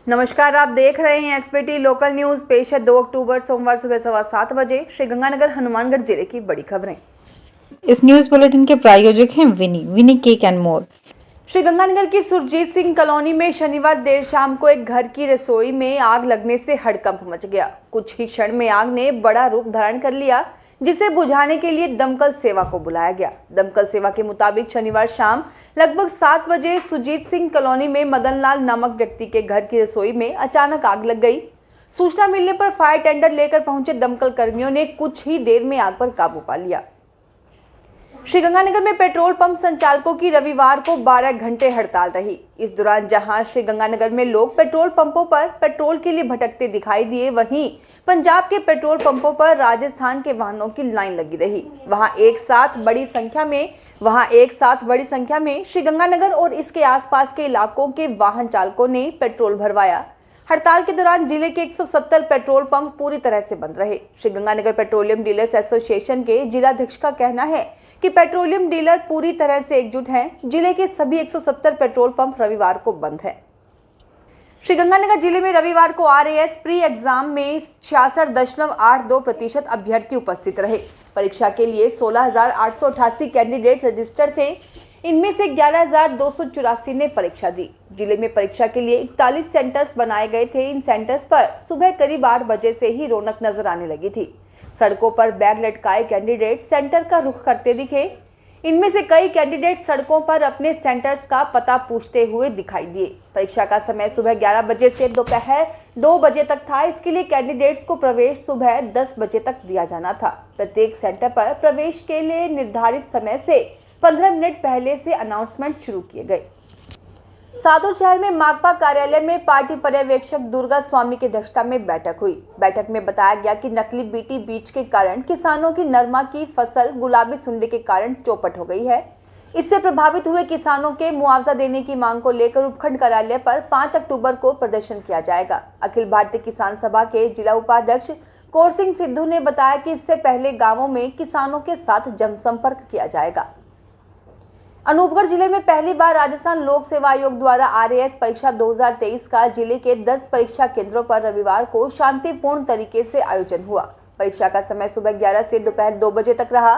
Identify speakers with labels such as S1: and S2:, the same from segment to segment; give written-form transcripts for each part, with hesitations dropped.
S1: नमस्कार, आप देख रहे हैं एसपीटी लोकल न्यूज। पेश है 2 अक्टूबर सोमवार सुबह 7:15 बजे श्रीगंगानगर हनुमानगढ़ जिले की बड़ी खबरें।
S2: इस न्यूज बुलेटिन के प्रायोजक हैं विनी केक एंड मोर।
S1: श्रीगंगानगर की सुरजीत सिंह कॉलोनी में शनिवार देर शाम को एक घर की रसोई में आग लगने से हड़कंप मच गया। कुछ ही क्षण में आग ने बड़ा रूप धारण कर लिया, जिसे बुझाने के लिए दमकल सेवा को बुलाया गया। दमकल सेवा के मुताबिक शनिवार शाम लगभग 7 बजे सुरजीत सिंह कॉलोनी में मदन लाल नामक व्यक्ति के घर की रसोई में अचानक आग लग गई। सूचना मिलने पर फायर टेंडर लेकर पहुंचे दमकल कर्मियों ने कुछ ही देर में आग पर काबू पा लिया। श्रीगंगानगर में पेट्रोल पंप संचालकों की रविवार को 12 घंटे हड़ताल रही। इस दौरान जहां श्रीगंगानगर में लोग पेट्रोल पंपों पर पेट्रोल के लिए भटकते दिखाई दिए, वहीं पंजाब के पेट्रोल पंपों पर राजस्थान के वाहनों की लाइन लगी रही। वहां एक साथ बड़ी संख्या में श्रीगंगानगर और इसके आसपास के इलाकों के वाहन चालकों ने पेट्रोल भरवाया। हड़ताल के दौरान जिले के 170 पेट्रोल पंप पूरी तरह से बंद रहे। श्रीगंगानगर पेट्रोलियम डीलर्स एसोसिएशन के जिलाध्यक्ष का कहना है कि पेट्रोलियम डीलर पूरी तरह से एकजुट हैं। जिले के सभी 170 पेट्रोल पंप रविवार को बंद है। श्रीगंगानगर जिले में रविवार को आरएएस प्री एग्जाम में 66.82% अभ्यर्थी उपस्थित रहे। परीक्षा के लिए 16,888 कैंडिडेट रजिस्टर थे। इनमें से 11,284 ने परीक्षा दी। जिले में परीक्षा के लिए 41 सेंटर्स बनाए गए थे। इन सेंटर्स पर सुबह करीब 8 बजे से ही रौनक नजर आने लगी थी। सड़कों पर बैग लटकाए कैंडिडेट सेंटर का रुख करते दिखे। इनमें से कई कैंडिडेट सड़कों पर अपने सेंटर्स का पता पूछते हुए दिखाई दिए। परीक्षा का समय सुबह 11 बजे से दोपहर 2 बजे तक था। इसके लिए कैंडिडेट्स को प्रवेश सुबह 10 बजे तक दिया जाना था। प्रत्येक सेंटर पर प्रवेश के लिए निर्धारित समय से 15 मिनट पहले से अनाउंसमेंट शुरू किए गए। सादुल शहर में माकपा कार्यालय में पार्टी पर्यवेक्षक दुर्गा स्वामी की अध्यक्षता में बैठक हुई। बैठक में बताया गया कि नकली बीटी बीज के कारण किसानों की नरमा की फसल गुलाबी सुंडी के कारण चौपट हो गई है। इससे प्रभावित हुए किसानों के मुआवजा देने की मांग को लेकर उपखंड कार्यालय पर 5 अक्टूबर को प्रदर्शन किया जाएगा। अखिल भारतीय किसान सभा के जिला उपाध्यक्ष कौर सिंह सिद्धू ने बताया कि इससे पहले गाँवों में किसानों के साथ जनसंपर्क किया जाएगा। अनूपगढ़ जिले में पहली बार राजस्थान लोक सेवा आयोग द्वारा आरएएस परीक्षा 2023 का जिले के 10 परीक्षा केंद्रों पर रविवार को शांतिपूर्ण तरीके से आयोजन हुआ। परीक्षा का समय सुबह 11 से दोपहर 2 बजे तक रहा।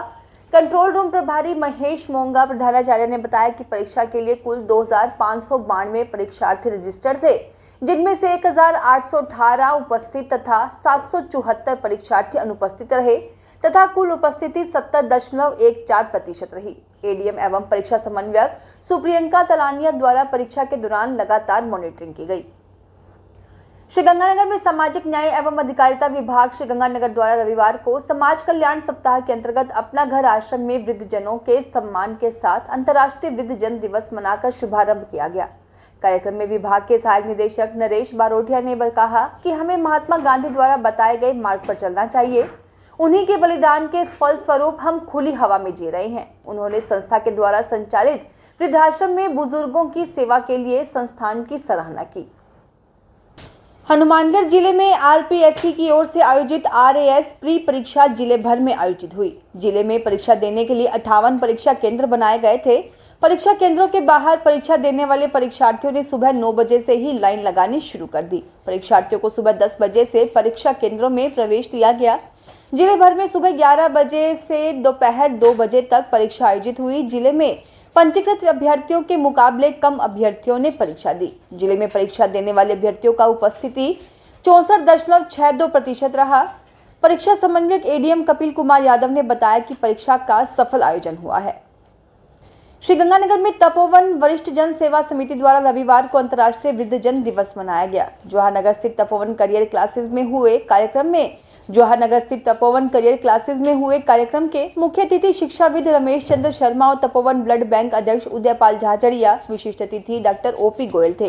S1: कंट्रोल रूम प्रभारी महेश मोंगा प्रधानाचार्य ने बताया कि परीक्षा के लिए कुल 2,592 परीक्षार्थी रजिस्टर्ड थे, जिनमें से 1,818 उपस्थित तथा 774 परीक्षार्थी अनुपस्थित रहे तथा कुल उपस्थिति 70.14% रही। एडीएम एवं परीक्षा समन्वयक सुप्रियंका तलानिया द्वारा परीक्षा के दौरान लगातार मॉनिटरिंग की गई। श्रीगंगानगर में सामाजिक न्याय एवं अधिकारिता विभाग श्रीगंगानगर द्वारा रविवार को समाज कल्याण सप्ताह के अंतर्गत अपना घर आश्रम में वृद्धजनों के सम्मान के साथ अंतर्राष्ट्रीय वृद्धजन दिवस मनाकर शुभारंभ किया गया। कार्यक्रम में विभाग के सहायक निदेशक नरेश बारोटिया ने कहा कि हमें महात्मा गांधी द्वारा बताए गए मार्ग पर चलना चाहिए। उन्हीं के बलिदान के फल स्वरूप हम खुली हवा में जी रहे हैं। उन्होंने संस्था के द्वारा संचालित वृद्धाश्रम में बुजुर्गों की सेवा के लिए संस्थान की सराहना की। हनुमानगढ़ जिले में आरपीएससी की ओर से आयोजित आरएएस प्री परीक्षा जिले भर में आयोजित हुई। जिले में परीक्षा देने के लिए 58 परीक्षा केंद्र बनाए गए थे। परीक्षा केंद्रों के बाहर परीक्षा देने वाले परीक्षार्थियों ने सुबह 9 बजे से ही लाइन लगानी शुरू कर दी। परीक्षार्थियों को सुबह 10 बजे से परीक्षा केंद्रों में प्रवेश दिया गया। जिले भर में सुबह 11 बजे से दोपहर 2 बजे तक परीक्षा आयोजित हुई। जिले में पंजीकृत अभ्यर्थियों के मुकाबले कम अभ्यर्थियों ने परीक्षा दी। जिले में परीक्षा देने वाले अभ्यर्थियों का उपस्थिति 64.62% रहा। परीक्षा समन्वयक एडीएम कपिल कुमार यादव ने बताया कि परीक्षा का सफल आयोजन हुआ है। श्रीगंगानगर में तपोवन वरिष्ठ जन सेवा समिति द्वारा रविवार को अंतर्राष्ट्रीय वृद्धजन दिवस मनाया गया। जवाहरनगर स्थित तपोवन करियर क्लासेस में हुए कार्यक्रम के मुख्य अतिथि शिक्षाविद रमेश चंद्र शर्मा और तपोवन ब्लड बैंक अध्यक्ष उदयपाल झाझड़िया, विशिष्ट अतिथि डॉक्टर ओपी गोयल थे।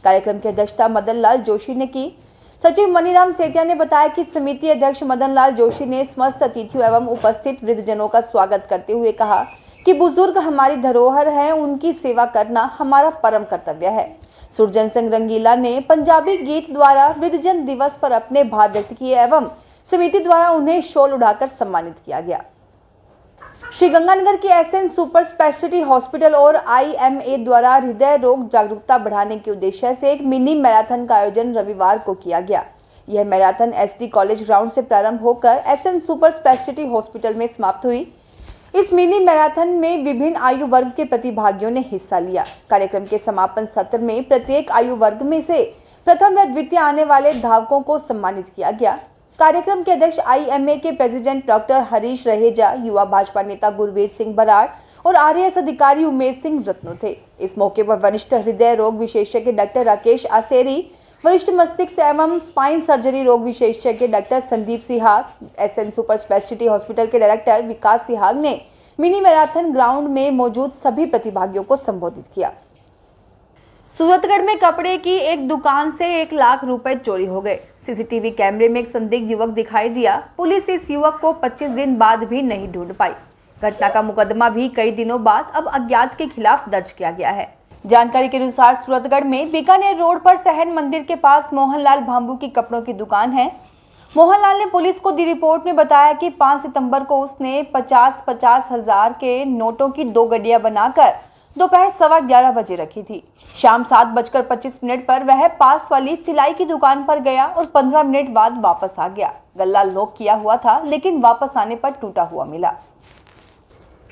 S1: कार्यक्रम की अध्यक्षता मदन लाल जोशी ने की। सचिव मनीराम सेतिया ने बताया कि समिति अध्यक्ष मदन लाल जोशी ने समस्त अतिथियों एवं उपस्थित वृद्धजनों का स्वागत करते हुए कहा कि बुजुर्ग हमारी धरोहर हैं, उनकी सेवा करना हमारा परम कर्तव्य है। सुरजन सिंह रंगीला ने पंजाबी गीत द्वारा वृद्धजन दिवस पर अपने भाव व्यक्त किए एवं समिति द्वारा उन्हें शॉल उड़ाकर सम्मानित किया गया। श्रीगंगानगर की एसएन सुपर स्पेशलिटी हॉस्पिटल और आईएमए द्वारा हृदय रोग जागरूकता बढ़ाने के उद्देश्य से एक मिनी मैराथन का आयोजन रविवार को किया गया। यह मैराथन एसडी कॉलेज ग्राउंड से प्रारंभ होकर एसएन सुपर स्पेशलिटी हॉस्पिटल में समाप्त हुई। इस मिनी मैराथन में विभिन्न आयु वर्ग के प्रतिभागियों ने हिस्सा लिया। कार्यक्रम के समापन सत्र में प्रत्येक आयु वर्ग में से प्रथम व द्वितीय आने वाले धावकों को सम्मानित किया गया। कार्यक्रम के अध्यक्ष आईएमए के प्रेसिडेंट डॉक्टर हरीश रहेजा, युवा भाजपा नेता गुरवीर सिंह बराड़ और आरएएस अधिकारी उमेश सिंह रत्नो थे। इस मौके पर वरिष्ठ हृदय रोग विशेषज्ञ डॉक्टर राकेश आसेरी, वरिष्ठ मस्तिष्क एवं स्पाइन सर्जरी रोग विशेषज्ञ doctor Sandeep Sihag, SN super speciality hospital के डायरेक्टर विकास सिहाग ने मिनी मैराथन ग्राउंड में मौजूद सभी प्रतिभागियों को संबोधित किया। सूरतगढ़ में कपड़े की एक दुकान से 1 लाख रुपए चोरी हो गए। सीसीटीवी कैमरे में एक संदिग्ध युवक दिखाई दिया। पुलिस इस युवक को 25 दिन बाद भी नहीं ढूंढ पाई। घटना का मुकदमा भी कई दिनों बाद अब अज्ञात के खिलाफ दर्ज किया गया है। जानकारी के अनुसार सूरतगढ़ में बीकानेर रोड पर सहन मंदिर के पास मोहनलाल भांबू की कपड़ों की दुकान है। मोहनलाल ने पुलिस को दी रिपोर्ट में बताया कि 5 सितंबर को उसने 50-50 हजार के नोटों की 2 गड्डियां बनाकर दोपहर 11:15 बजे रखी थी। शाम 7:25 पर वह पास वाली सिलाई की दुकान पर गया और 15 मिनट बाद वापस आ गया। गल्ला लॉक किया हुआ था, लेकिन वापस आने पर टूटा हुआ मिला।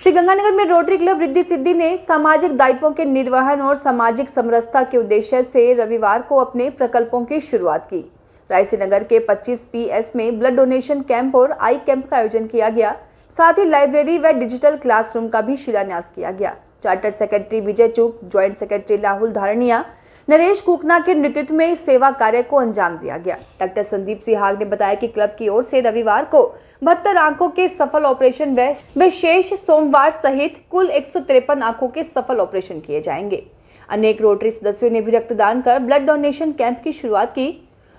S1: श्रीगंगानगर में रोटरी क्लब रिद्धि सिद्धि ने सामाजिक दायित्वों के निर्वहन और सामाजिक समरसता के उद्देश्य से रविवार को अपने प्रकल्पों की शुरुआत की। रायसीनगर के 25 PS में ब्लड डोनेशन कैंप और आई कैंप का आयोजन किया गया। साथ ही लाइब्रेरी व डिजिटल क्लासरूम का भी शिलान्यास किया गया। चार्टर्ड सेक्रेटरी विजय चूक, ज्वाइंट सेक्रेटरी राहुल धारणिया, नरेश कुकना के नेतृत्व में इस सेवा कार्य को अंजाम दिया गया। डॉक्टर संदीप सिहाग ने बताया कि क्लब की ओर से रविवार को 72 आंखों के सफल ऑपरेशन व शेष सोमवार सहित कुल 153 आंखों के सफल ऑपरेशन किए जाएंगे। अनेक रोटरी सदस्यों ने भी रक्तदान कर ब्लड डोनेशन कैंप की शुरुआत की।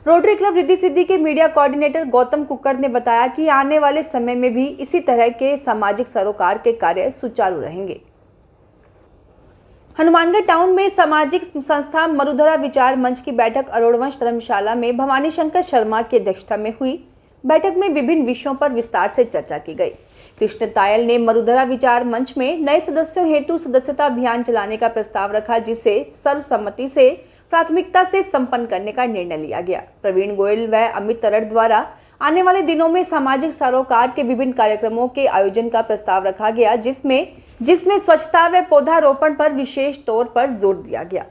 S1: रोटरी क्लब रिद्धि सिद्धि के मीडिया कोऑर्डिनेटर गौतम कुक्कर ने बताया कि आने वाले समय में भी इसी तरह के सामाजिक सरोकार के कार्य सुचारू रहेंगे। हनुमानगढ़ टाउन में सामाजिक संस्था मरुधरा विचार मंच की बैठक अरोड़वंश धर्मशाला में भवानी शंकर शर्मा की अध्यक्षता में हुई। बैठक में विभिन्न विषयों पर विस्तार से चर्चा की गई। कृष्ण तायल ने मरुधरा विचार मंच में नए सदस्यों हेतु सदस्यता अभियान चलाने का प्रस्ताव रखा, जिसे सर्वसम्मति से प्राथमिकता से संपन्न करने का निर्णय लिया गया। प्रवीण गोयल व अमित तरड़ द्वारा आने वाले दिनों में सामाजिक सरोकार के विभिन्न कार्यक्रमों के आयोजन का प्रस्ताव रखा गया, जिसमें स्वच्छता व पौधारोपण पर विशेष तौर पर जोर दिया गया।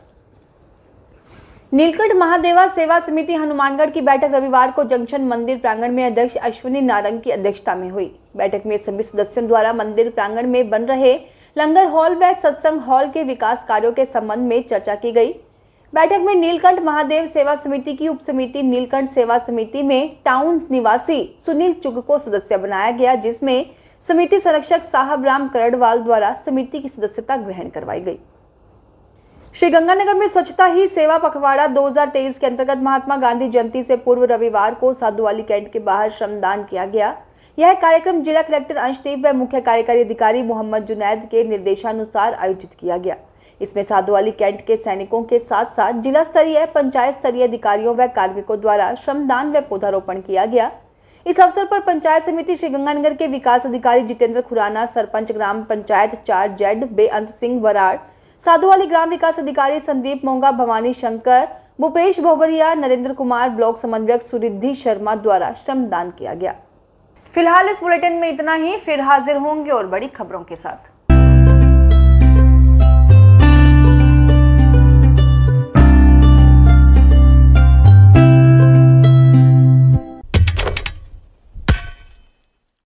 S1: नीलकंठ महादेवा सेवा समिति हनुमानगढ़ की बैठक रविवार को जंक्शन मंदिर प्रांगण में अध्यक्ष अश्विनी नारंग की अध्यक्षता में हुई। बैठक में सभी सदस्यों द्वारा मंदिर प्रांगण में बन रहे लंगर हॉल व सत्संग हॉल के विकास कार्यों के संबंध में चर्चा की गई। बैठक में नीलकंठ महादेव सेवा समिति की उप समिति नीलकंठ सेवा समिति में टाउन निवासी सुनील चुग को सदस्य बनाया गया, जिसमें समिति संरक्षक साहब राम करड़वाल द्वारा समिति की सदस्यता ग्रहण करवाई गई। श्रीगंगानगर में स्वच्छता ही सेवा पखवाड़ा 2023 के अंतर्गत महात्मा गांधी जयंती से पूर्व रविवार को साधुवाली कैंट के बाहर श्रमदान किया गया। यह कार्यक्रम जिला कलेक्टर अंशदीप व मुख्य कार्यकारी अधिकारी मोहम्मद जुनैद के निर्देशानुसार आयोजित किया गया। इसमें साधुवाली कैंट के सैनिकों के साथ साथ जिला स्तरीय, पंचायत स्तरीय अधिकारियों व कार्मिकों द्वारा श्रमदान व पौधारोपण किया गया। इस अवसर पर पंचायत समिति श्रीगंगानगर के विकास अधिकारी जितेंद्र खुराना, सरपंच ग्राम पंचायत 4Z बेअंत सिंह बराड़, साधुवाली ग्राम विकास अधिकारी संदीप मोंगा, भवानी शंकर, भूपेश भोबरिया, नरेंद्र कुमार, ब्लॉक समन्वयक सुरिद्धि शर्मा द्वारा श्रमदान किया गया। फिलहाल इस बुलेटिन में इतना ही। फिर हाजिर होंगे और बड़ी खबरों के साथ।